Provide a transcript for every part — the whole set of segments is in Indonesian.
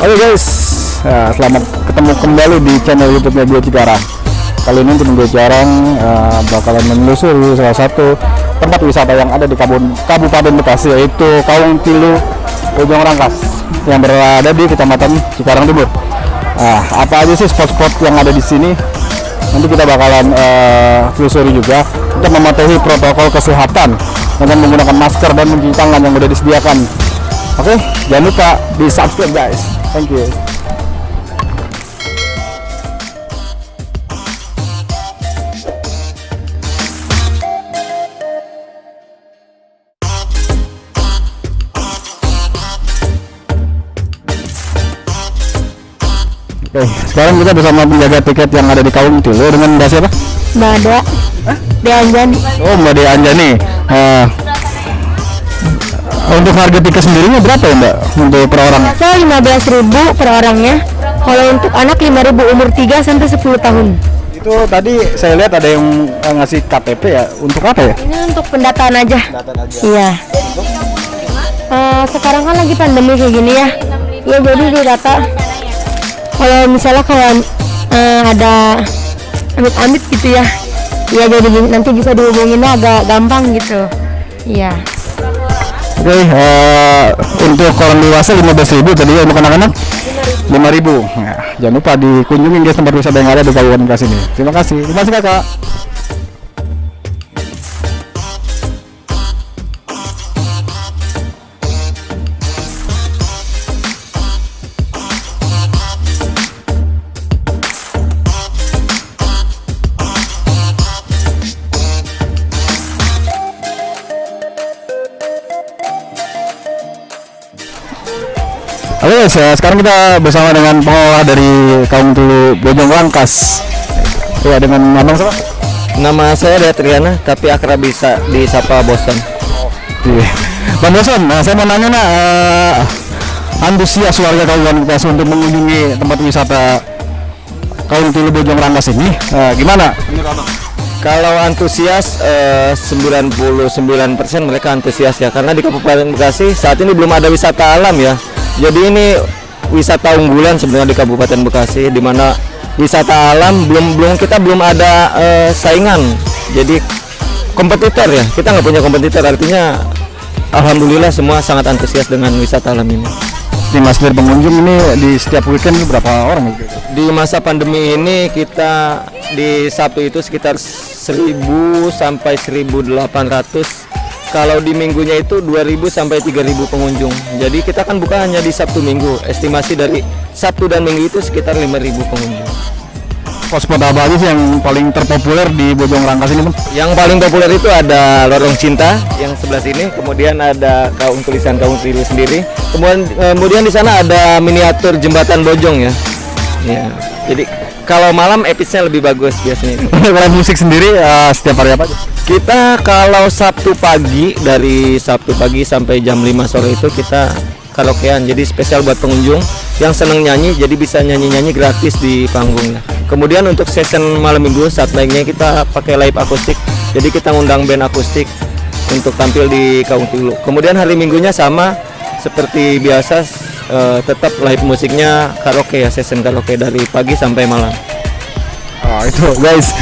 Oke guys, selamat ketemu kembali di channel YouTube-nya Gua Cikarang. Kali ini tim Gua Cikarang bakalan menelusuri salah satu tempat wisata yang ada di Kabupaten Bekasi, yaitu Kaung Tilu Bojong Rangkas yang berada di Kecamatan Cikarang Timur. Apa aja sih spot-spot yang ada di sini? Nanti kita bakalan telusuri juga untuk mematuhi protokol kesehatan dengan menggunakan masker dan mencuci tangan yang sudah disediakan. Oke, jangan lupa di subscribe guys. Thank you. Oke, sekarang kita bersama penjaga tiket yang ada di Kaung Tilu dengan Mbak siapa? Mbak Ada, Mbak Anjani. Oh, Mbak Dea Anjani. Untuk harga tiket sendirinya berapa ya Mbak untuk per orang? Saya 15.000 per orangnya. Kalau untuk anak 5.000 umur 3 sampai 10 tahun. Itu tadi saya lihat ada yang ngasih KTP ya. Untuk apa ya? Ini untuk pendataan aja. Pendataan aja. Iya. Sekarang kan lagi pandemi kayak gini ya. Ya jadi didata. Kalau misalnya ada amit-amit gitu ya. Ya jadi nanti bisa dihubunginnya agak gampang gitu. Iya. Oke, untuk orang dewasa 15.000 tadi ya, untuk anak-anak 5.000. Nah, jangan lupa dikunjungi guys tempat wisata yang ada di Kabupaten Bekasi ini. Terima kasih kakak. Oke guys, sekarang kita bersama dengan pengelola dari Kaung Tilu Bojong Rangkas. Ya, dengan abang siapa? Nama saya Dea Triana, tapi akrab bisa disapa Boson. Bang Boson, saya mau nanya antusias warga Kabupaten Bekasi untuk mengunjungi tempat wisata Kaung Tilu Bojong Rangkas ini gimana? Kalau antusias 99% mereka antusias ya, karena di Kabupaten Bekasi saat ini belum ada wisata alam ya. Jadi ini wisata unggulan sebenarnya di Kabupaten Bekasi, di mana wisata alam kita belum ada saingan. Jadi kompetitor ya, kita nggak punya kompetitor, artinya alhamdulillah semua sangat antusias dengan wisata alam ini. Estimasi pengunjung ini di setiap weekend berapa orang? Di masa pandemi ini kita di Sabtu itu sekitar 1.000 sampai 1.800. Kalau di minggunya itu 2.000 sampai 3.000 pengunjung. Jadi kita kan buka hanya di Sabtu Minggu. Estimasi dari Sabtu dan Minggu itu sekitar 5.000 pengunjung. Spot apa aja sih yang paling terpopuler di Bojong Rangkas ini, Bang? Yang paling populer itu ada Lorong Cinta yang sebelah sini, kemudian ada tulisan Kaung Tilu sendiri. Kemudian di sana ada miniatur jembatan Bojong ya. Ya. Jadi kalau malam episnya lebih bagus biasanya. Kalau musik sendiri setiap hari apa aja? Kita kalau Sabtu pagi, dari Sabtu pagi sampai jam 5 sore itu kita karaokean. Jadi spesial buat pengunjung yang seneng nyanyi, jadi bisa nyanyi-nyanyi gratis di panggungnya. Kemudian untuk session malam minggu saat naiknya kita pakai live akustik. Jadi kita ngundang band akustik untuk tampil di Kaung Tilu. Kemudian hari minggunya sama seperti biasa, tetap live musiknya karaoke ya, session karaoke dari pagi sampai malam. Itu guys,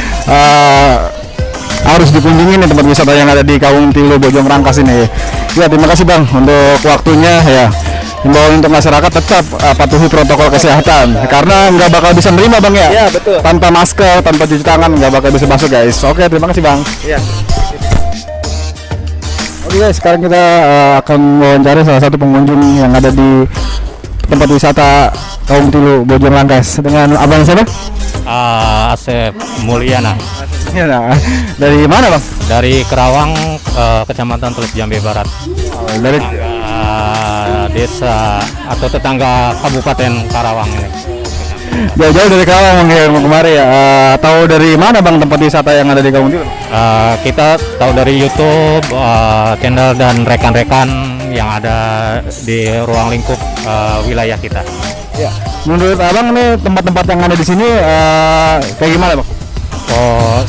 harus dikunjungi nih tempat wisata yang ada di Kaung Tilu Bojong Rangkas ini. Ya, terima kasih Bang untuk waktunya ya. Himbauan untuk masyarakat tetap patuhi protokol kesehatan karena nggak bakal bisa nerima Bang ya. Iya, betul. Tanpa masker, tanpa cuci tangan nggak bakal bisa masuk guys. Oke, terima kasih Bang. Iya. Oke guys, sekarang kita akan wawancara salah satu pengunjung yang ada di tempat wisata Kaung Tilu Bojong Rangkas dengan abang siapa? Asep Mulyana. Ya, nah, dari mana Bang? Dari Kerawang, Kecamatan Teluk Jambe Barat. Dari Desa atau tetangga Kabupaten Karawang ini. jauh-jauh dari Karawang ya, mau kemari ya. Tahu dari mana Bang tempat wisata yang ada di Kaung Tilu? Kita tahu dari YouTube, channel dan rekan-rekan yang ada di ruang lingkup wilayah kita. Ya, menurut Abang ini tempat-tempat yang ada di sini kayak gimana Bang?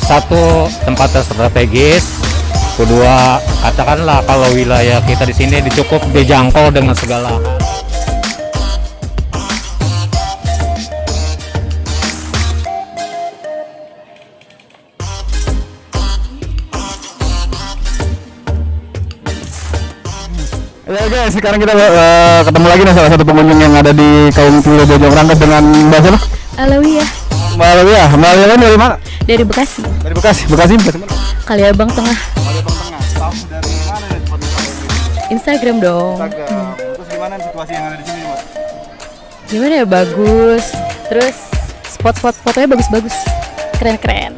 Satu, tempatnya strategis. Kedua, katakanlah kalau wilayah kita di sini cukup dijangkau dengan segala sekarang kita ketemu lagi nih salah satu pengunjung yang ada di Kaum Tilo Bojong Rangkas dengan Mbak siapa? Alawiyah Mbak Alawiyah. Mbak Alawiyah dari mana? dari Bekasi, Dari Bekasi. Bekasi mana? Kaliabang Tengah, Kaliabang Tengah. Tahu dari mana nih spot wisata ini? Instagram dong. Instagram. Terus gimana situasi yang ada di sini, Mas? Gimana ya, bagus. Terus spot-spot fotonya bagus-bagus, keren-keren.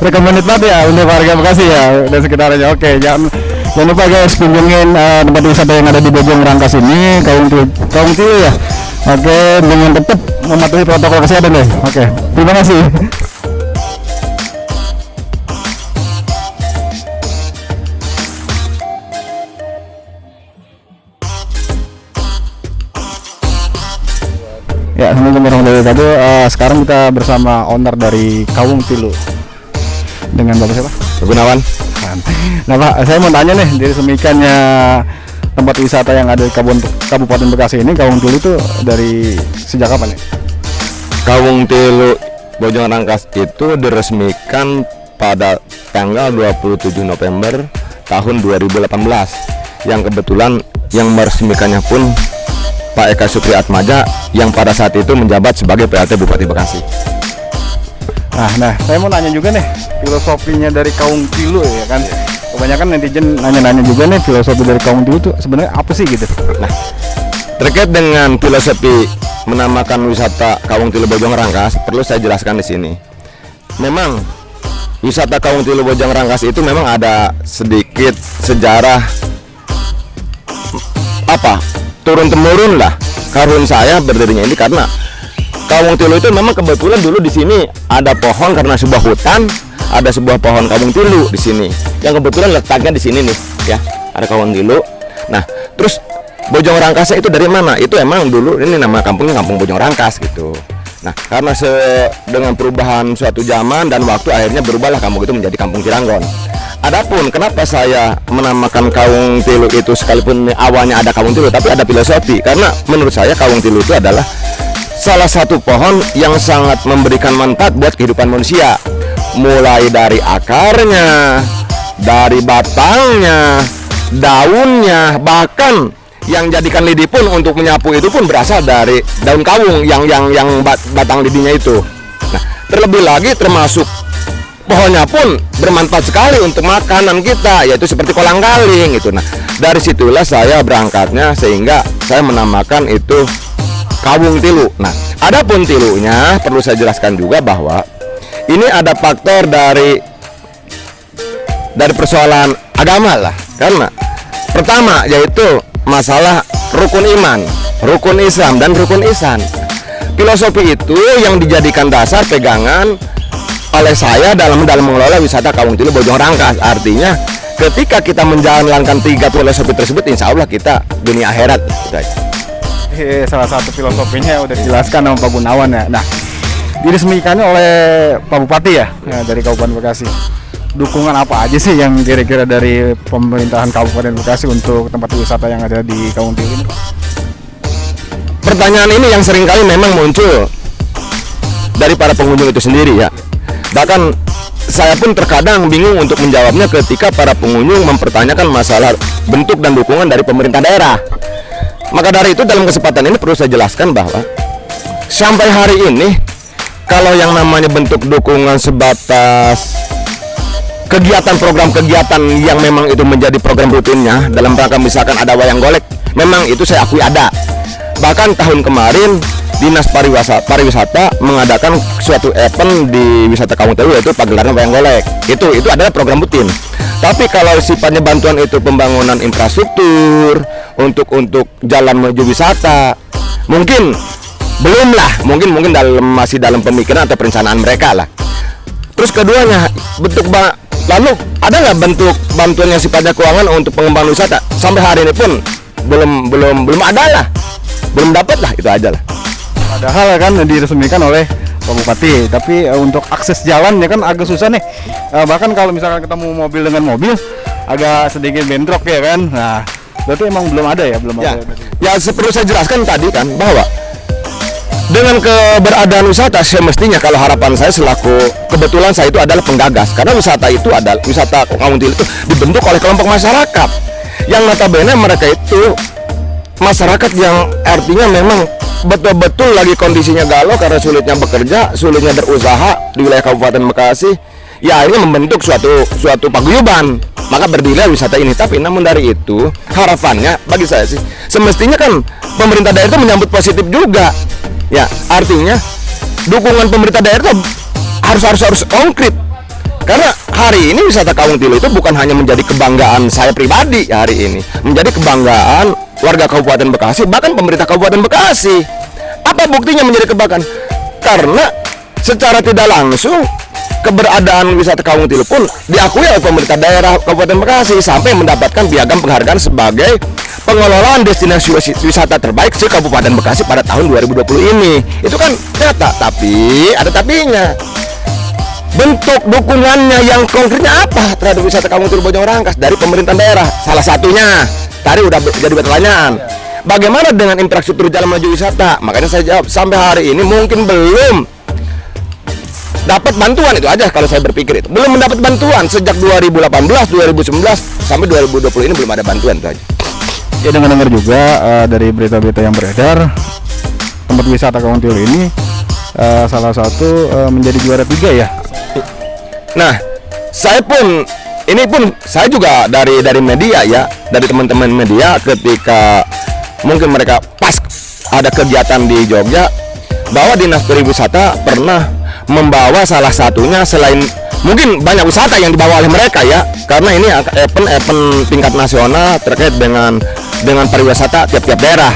Recommended banget ya untuk warga Bekasi ya dan sekitarnya. Oke, jangan lupa guys kunjungin tempat wisata yang ada di Bojong Rangkas ini, Kaum Tilo ya. Oke, dengan tetap mematuhi protokol kesehatan guys. Oke, terima kasih. Ya, assalamualaikum warahmatullahi wabarakatuh. Sekarang kita bersama owner dari Kaum Tilo dengan Bapak siapa? Gunawan. Nah Pak, saya mau tanya nih, dari semikannya tempat wisata yang ada di Kabupaten Bekasi ini, Kaum Tilo itu dari sejak kapan ya? Kaum Tilo Bojong Rangkas itu diresmikan pada tanggal 27 November tahun 2018, yang kebetulan yang meresmikannya pun Pak Eka Supriyatmaja yang pada saat itu menjabat sebagai PLT Bupati Bekasi. Nah, saya mau nanya juga nih filosofinya dari Kaum Tilo ya kan. Kebanyakan netizen nanya-nanya juga nih filosofi dari Kaum Tilo itu sebenarnya apa sih gitu. Nah, terkait dengan filosofi menamakan wisata Kaum Tilo Bojong Rangkas, perlu saya jelaskan di sini. Memang wisata Kaum Tilo Bojong Rangkas itu memang ada sedikit sejarah turun temurun lah. Karun saya berdirinya ini karena Kaum Tilo itu memang kebetulan dulu di sini ada pohon karena sebuah hutan, ada sebuah pohon Kaum Tilo di sini. Yang kebetulan letaknya di sini nih, ya. Ada Kaum Tilo. Nah, terus Bojong Rangkasnya itu dari mana? Itu emang dulu ini nama kampungnya Kampung Bojong Rangkas gitu. Nah, karena dengan perubahan suatu zaman dan waktu akhirnya berubahlah kampung itu menjadi Kampung Ciranggon. Adapun kenapa saya menamakan Kaum Tilo itu sekalipun awalnya ada Kaum Tilo tapi ada filosofi, karena menurut saya Kaum Tilo itu adalah salah satu pohon yang sangat memberikan manfaat buat kehidupan manusia, mulai dari akarnya, dari batangnya, daunnya, bahkan yang jadikan lidi pun untuk menyapu itu pun berasal dari daun kawung yang batang lidinya itu. Nah, terlebih lagi termasuk pohonnya pun bermanfaat sekali untuk makanan kita, yaitu seperti kolang-kaling itu. Nah, dari situlah saya berangkatnya sehingga saya menamakan itu Kaum Tilo. Nah, adapun tilunya perlu saya jelaskan juga bahwa ini ada faktor dari persoalan agama lah. Karena pertama yaitu masalah rukun iman, rukun Islam dan rukun ihsan. Filosofi itu yang dijadikan dasar pegangan oleh saya dalam mengelola wisata Kaum Tilo Bojong Rangkas. Artinya ketika kita menjalankan 3 filosofi tersebut, insya Allah kita dunia akhirat. Salah satu filosofinya udah dijelaskan sama Pak Gunawan ya. Nah, diresmikannya oleh Pak Bupati ya, dari Kabupaten Bekasi. Dukungan apa aja sih yang kira-kira dari pemerintahan Kabupaten Bekasi untuk tempat wisata yang ada di Kaum Tilo ini? Pertanyaan ini yang seringkali memang muncul dari para pengunjung itu sendiri ya. Bahkan saya pun terkadang bingung untuk menjawabnya ketika para pengunjung mempertanyakan masalah bentuk dan dukungan dari pemerintah daerah. Maka dari itu dalam kesempatan ini perlu saya jelaskan bahwa sampai hari ini kalau yang namanya bentuk dukungan sebatas kegiatan program kegiatan yang memang itu menjadi program rutinnya dalam rangka misalkan ada wayang golek, memang itu saya akui ada. Bahkan tahun kemarin Dinas Pariwisata mengadakan suatu event di wisata Kaum Tilo yaitu pagelaran wayang golek. Itu adalah program rutin. Tapi kalau sifatnya bantuan itu pembangunan infrastruktur untuk jalan menuju wisata, mungkin belum lah, mungkin masih dalam pemikiran atau perencanaan mereka lah. Terus keduanya lalu ada nggak bentuk bantuan yang sifatnya keuangan untuk pengembangan wisata? Sampai hari ini pun belum ada lah, belum dapat lah, itu aja lah. Padahal kan diresmikan oleh Pak Bupati, tapi untuk akses jalan ya kan agak susah nih. Bahkan kalau misalkan ketemu mobil dengan mobil agak sedikit bentrok ya kan. Nah, berarti emang belum ada ya, ada. Ya, perlu saya jelaskan tadi kan bahwa dengan keberadaan wisata semestinya kalau harapan saya selaku kebetulan saya itu adalah penggagas, karena wisata itu adalah wisata Kaum Tilo itu dibentuk oleh kelompok masyarakat yang notabene mereka itu masyarakat yang artinya memang betul-betul lagi kondisinya galau karena sulitnya bekerja, sulitnya berusaha di wilayah Kabupaten Bekasi. Ya akhirnya membentuk suatu paguyuban, maka berdirilah wisata ini. Tapi namun dari itu harapannya bagi saya sih semestinya kan pemerintah daerah itu menyambut positif juga. Ya artinya dukungan pemerintah daerah itu harus konkret. Karena hari ini wisata Kawung Tilu itu bukan hanya menjadi kebanggaan saya pribadi hari ini, menjadi kebanggaan warga Kabupaten Bekasi, bahkan pemerintah Kabupaten Bekasi. Apa buktinya menjadi kebanggaan? Karena secara tidak langsung keberadaan wisata Kawung Tilu pun diakui oleh pemerintah daerah Kabupaten Bekasi sampai mendapatkan piagam penghargaan sebagai pengelolaan destinasi wisata terbaik se Kabupaten Bekasi pada tahun 2020 ini. Itu kan nyata, tapi ada tapinya. Bentuk dukungannya yang konkretnya apa terhadap wisata Kawung Tilu Bojong Rangkas dari pemerintah daerah? Salah satunya tadi udah jadi pertanyaan, bagaimana dengan infrastruktur jalan menuju wisata? Makanya saya jawab sampai hari ini mungkin belum dapat bantuan. Itu aja kalau saya berpikir, itu belum mendapat bantuan sejak 2018, 2019 sampai 2020 ini belum ada bantuan. Itu aja. Ya, dengar juga dari berita-berita yang beredar, tempat wisata Kawung Tilu ini salah satu menjadi juara 3 ya. Nah, saya juga dari media ya, dari teman-teman media ketika mungkin mereka pas ada kegiatan di Jogja, bahwa Dinas Pariwisata pernah membawa salah satunya, selain mungkin banyak wisata yang dibawa oleh mereka ya, karena ini event tingkat nasional terkait dengan pariwisata tiap-tiap daerah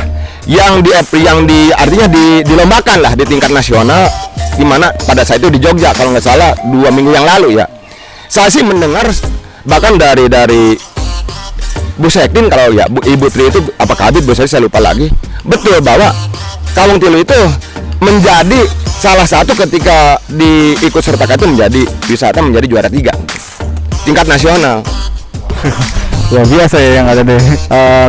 yang artinya dilombakan lah di tingkat nasional, di mana pada saat itu di Jogja kalau nggak salah 2 minggu yang lalu ya. Saya sih mendengar bahkan dari Bu Sekdin, kalau ya Ibu Tri itu apa Kabit Bu saya lupa lagi, betul bahwa Kawung Tilu itu menjadi salah satu ketika diikut sertakan itu menjadi wisata menjadi juara 3 tingkat nasional. Luar biasa ya yang ada di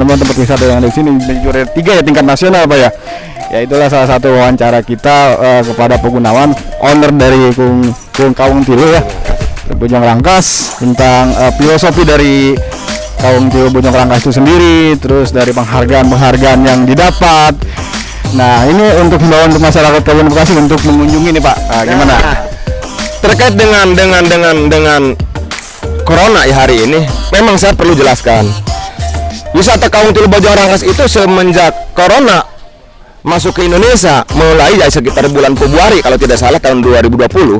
tempat wisata yang ada di sini menjadi juara 3 ya tingkat nasional Pak ya. Ya itulah salah satu wawancara kita kepada Pak Gunawan, owner dari Kawung Tilu ya, Bojong Rangkas, tentang filosofi dari Kawung Tilu Bojong Rangkas itu sendiri, terus dari penghargaan yang didapat. Nah ini untuk himbauan untuk masyarakat Kabupaten Bekasi untuk mengunjungi nih Pak, gimana? Terkait dengan Corona ya hari ini, memang saya perlu jelaskan, wisata Kawung Tilu Bojong Rangkas itu semenjak Corona masuk ke Indonesia mulai ya sekitar bulan Februari kalau tidak salah tahun 2020,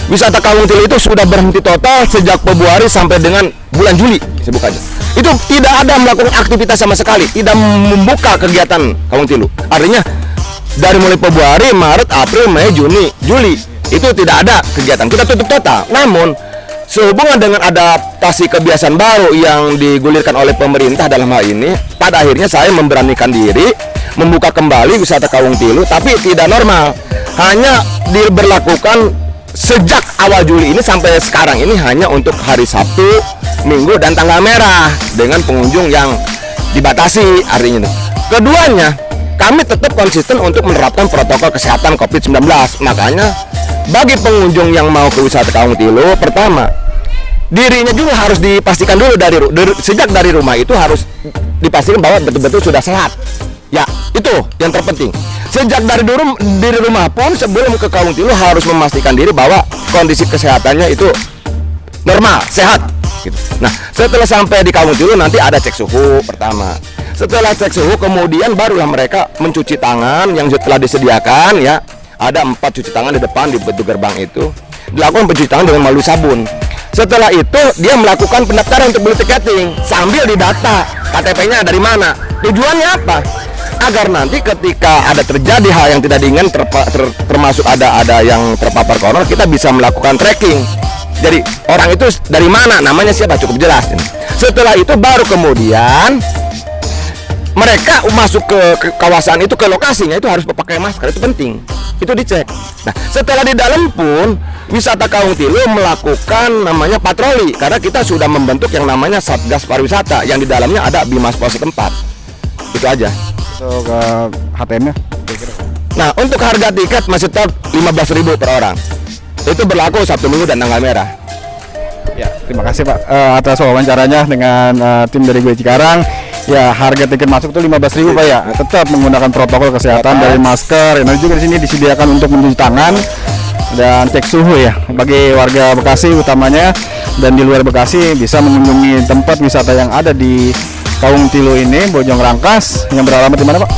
wisata Kawung Tilu itu sudah berhenti total sejak Februari sampai dengan bulan Juli sebut aja. Itu tidak ada melakukan aktivitas sama sekali, tidak membuka kegiatan Kawung Tilu. Artinya dari mulai Februari, Maret, April, Mei, Juni, Juli itu tidak ada kegiatan, kita tutup total. Namun sehubungan dengan adaptasi kebiasaan baru yang digulirkan oleh pemerintah dalam hal ini, pada akhirnya saya memberanikan diri membuka kembali wisata Kawung Tilu, tapi tidak normal, hanya diberlakukan sejak awal Juli ini sampai sekarang ini hanya untuk hari Sabtu, Minggu dan tanggal merah dengan pengunjung yang dibatasi artinya. Keduanya kami tetap konsisten untuk menerapkan protokol kesehatan COVID-19. Makanya bagi pengunjung yang mau ke wisata Kawung Tilu, pertama dirinya juga harus dipastikan dulu sejak dari rumah itu harus dipastikan bahwa betul-betul sudah sehat. Ya, itu yang terpenting. Sejak dari rumah pun sebelum ke Kawung Tilu harus memastikan diri bahwa kondisi kesehatannya itu normal, sehat gitu. Nah, setelah sampai di Kawung Tilu nanti ada cek suhu pertama. Setelah cek suhu kemudian barulah mereka mencuci tangan yang telah disediakan ya. Ada 4 cuci tangan di depan di pintu gerbang itu. Dilakukan pencuci tangan dengan melalui sabun. Setelah itu dia melakukan pendaftaran untuk beli tiketing sambil didata KTP-nya dari mana. Tujuannya apa? Agar nanti ketika ada terjadi hal yang tidak diinginkan, termasuk ada yang terpapar corona, kita bisa melakukan tracking. Jadi orang itu dari mana, namanya siapa, cukup jelas. Setelah itu baru kemudian mereka masuk ke kawasan itu, ke lokasinya itu harus pakai masker, itu penting. Itu dicek. Nah, setelah di dalam pun wisata Kawung Tilu melakukan namanya patroli, karena kita sudah membentuk yang namanya Satgas Pariwisata yang di dalamnya ada Bimas Pos setempat. Itu aja. Untuk HTM-nya Nah, untuk harga tiket masih tetap 15.000 per orang. Itu berlaku Sabtu Minggu dan tanggal merah. Ya, terima kasih Pak atas wawancaranya dengan tim dari Gue Cikarang. Ya, harga tiket masuk itu 15.000 Pak ya. Tetap menggunakan protokol kesehatan dari masker. Nanti juga di sini disediakan untuk mencuci tangan dan cek suhu ya bagi warga Bekasi utamanya, dan di luar Bekasi bisa mengunjungi tempat wisata yang ada di Kaung Tilu ini, Bojong Rangkas, yang beralamat di mana Pak?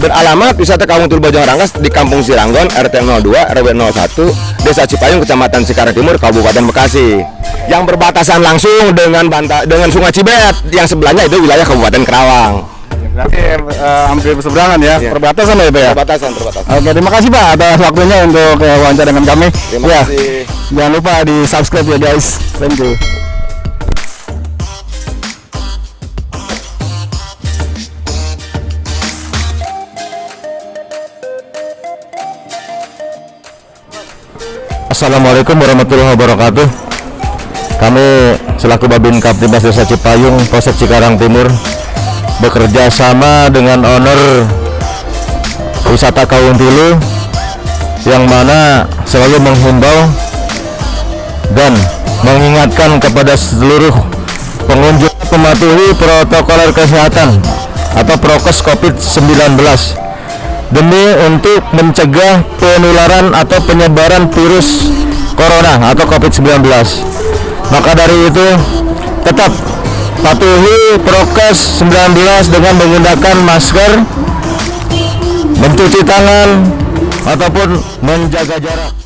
Beralamat wisata Kaung Tilu Bojong Rangkas di Kampung Siranggon, RT 02, RW 01, Desa Cipayung, Kecamatan Cikarang Timur, Kabupaten Bekasi. Yang berbatasan langsung dengan Sungai Cibet, yang sebelahnya itu wilayah Kabupaten Kerawang. Berarti hampir berseberangan ya, Iya. perbatasan ya Pak ya? Perbatasan. Oke, terima kasih Pak atas waktunya untuk wawancara dengan kami. Terima Ya, kasih. jangan lupa di subscribe ya guys. Thank you. Assalamualaikum warahmatullahi wabarakatuh. Kami selaku Babin Kaptibas Desa Cipayung, Polsek Cikarang Timur, bekerja sama dengan owner wisata Kaung Tilu, yang mana selalu menghimbau dan mengingatkan kepada seluruh pengunjung mematuhi protokol kesehatan atau prokes COVID-19 demi untuk mencegah penularan atau penyebaran virus corona atau COVID-19. Maka dari itu tetap patuhi prokes 19 dengan menggunakan masker, mencuci tangan ataupun menjaga jarak.